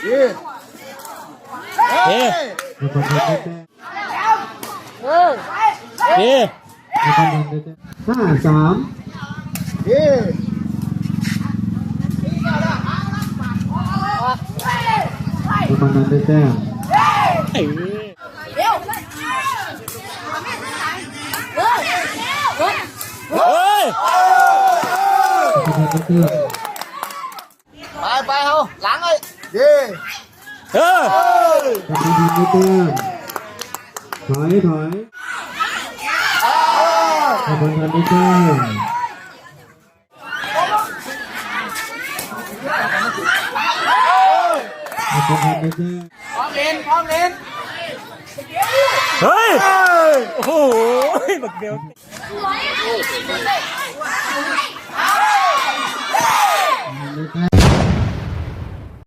เฮ้5-3ประมาณนั้นได้แต้มไปเอาหลังเลยดีดีไม่แต้มถอยประมาณนั้นได้แต้มประมาณนั้นได้แต้มพร้อมเล่นเฮ้ยโอ้โหบักเบล